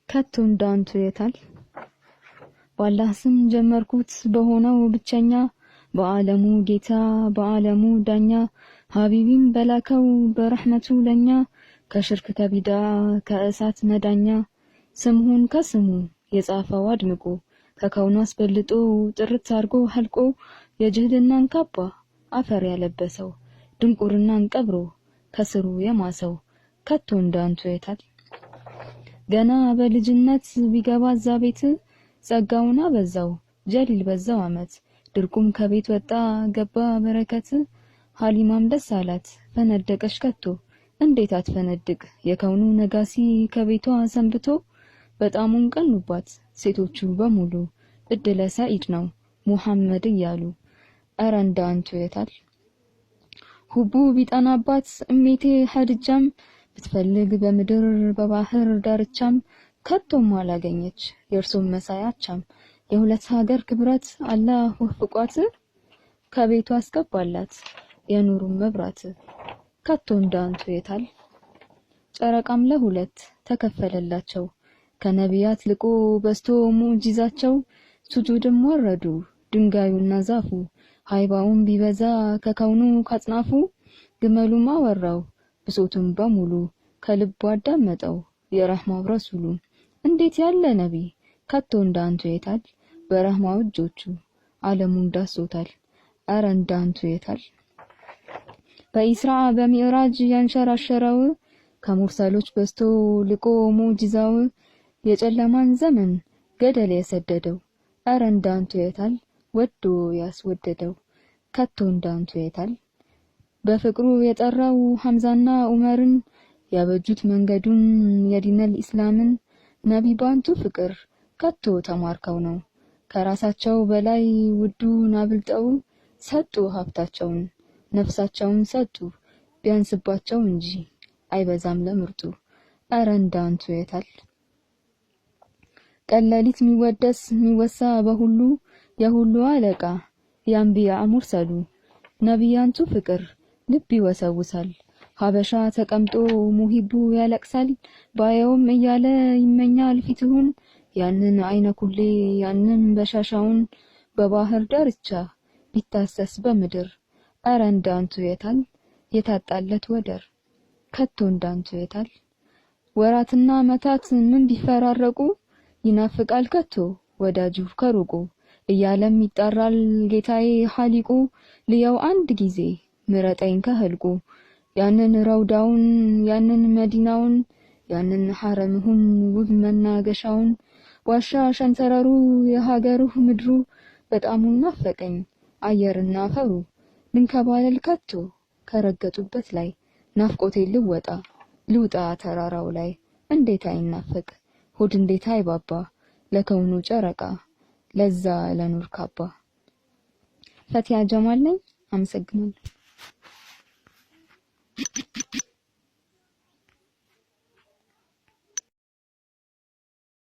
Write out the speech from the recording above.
ከቶ እንዳንቱ የታል والله ስም ጀመርኩት በሆነው ብቸኛ በዓለሙ ጌታ በዓለሙ ዳኛ ሀቢቢን በላከው በረህመቱ ለኛ ከሽርክ ከቢዳ ከእሳት መዳኛ ስምሁን ከስሙ የጻፈው አድምቆ ከከውኑ አስበልጦ ጥርት አርጎ ሐልቆ የጅህልናን ካባ አፈር ያለበሰው ድንቁርናን ቀብሮ ከስሩ የማሰው ከቶ እንዳንቱ የታል ገና በልጅነት ቢገባ ዛቤት ጸጋውን አበዛው ጀሊል በዛው አመት ድርቁም ከቤት ወጣ ገባ በረከት ሐሊማም ደስ አላት ፈነደቀሽ ከቶ እንዴት አትፈነድቅ የከውኑ ነጋሲ ከቤቷ ሰንብቶ በጣሙን ቀኑባት ሴቶቹ በሙሉ እድለ ሰኢድ ነው ሙሐመድ እያሉ አረ እንዳንቱ የታል ሁቡ ቢጣናባት እሜቴ ሐድጃም ብትፈልግ በምድር በባህር ዳርቻም ከቶም አላገኘች የርሱም መሳያቻም የሁለት ሀገር ክብረት አላህ ወፍቋት ከቤቱ አስገባላት የኑሩም መብራት ከቶ እንዳንቱ የታል ጨረቃም ለሁለት ተከፈለላቸው ከነቢያት ልቆ በስቶ ሙዕጂዛቸው ሱጁድም ወረዱ ድንጋዩና ዛፉ ሃይባውን ቢበዛ ከከውኑ ካጽናፉ ግመሉም አወራው ብሶቱም በሙሉ ከልቡ አዳመጠው የረህማው ረሱሉ እንዴት ያለ ነቢ ከቶ እንዳንቱ የታል በረህማው እጆቹ ዓለሙን ዳሶታል አረ እንዳንቱ የታል በኢስራ በሚዕራጅ ያንሸራሸረው ከሙርሰሎች በስቶ ልቆ ሙዕጂዛው የጨለማን ዘመን ገደል የሰደደው አረ እንዳንቱ የታል ወዶ ያስወደደው ከቶ እንዳንቱ የታል በፍቅሩ የጠራው ሐምዛና ዑመርን ያበጁት መንገዱን የዲነል ኢስላምን ነቢ ባንቱ ፍቅር ከቶ ተማርከው ነው ከራሳቸው በላይ ውዱን አብልጠው ሰጡ ሀብታቸውን ነፍሳቸውን ሰጡ ቢያንስባቸው እንጂ አይበዛም ለምርጡ አረ እንዳንቱ የታል ቀለሊት ሚወደስ ሚወሳ በሁሉ የሁሉ አለቃ የአንቢያ ሙርሰሉ ነቢያንቱ ፍቅር ልብ ይወሰውሳል ሀበሻ ተቀምጦ ሙሂቡ ያለቅሳል ባየውም እያለ ይመኛል ፊትሁን ያንን አይነ ኩሌ ያንን በሻሻውን በባህር ዳርቻ ቢታሰስ በምድር አረ እንዳንቱ የታል የታጣለት ወደር ከቶ እንዳንቱ የታል ወራትና መታት ምን ቢፈራረቁ ይናፍቃል ከቶ ወዳጁ ከሩቁ እያለም ይጣራል ጌታዬ ሐሊቁ ልየው አንድ ጊዜ ምረጠኝ ከህልቁ ያንን ረውዳውን ያንን መዲናውን ያንን ሐረምሁን ውብ መናገሻውን ዋሻ ሸንተረሩ የሀገሩ ምድሩ በጣም ናፈቀኝ አየርና አፈሩ ልንከባለል ከቶ ከረገጡበት ላይ ናፍቆቴ ልውጣ ተራራው ላይ እንዴት አይናፈቅ ሆድ እንዴት አይባባ ለከውኑ ጨረቃ ለዛ ለኑር ካባ ፈቲያ ጀማል ነኝ አመሰግናለሁ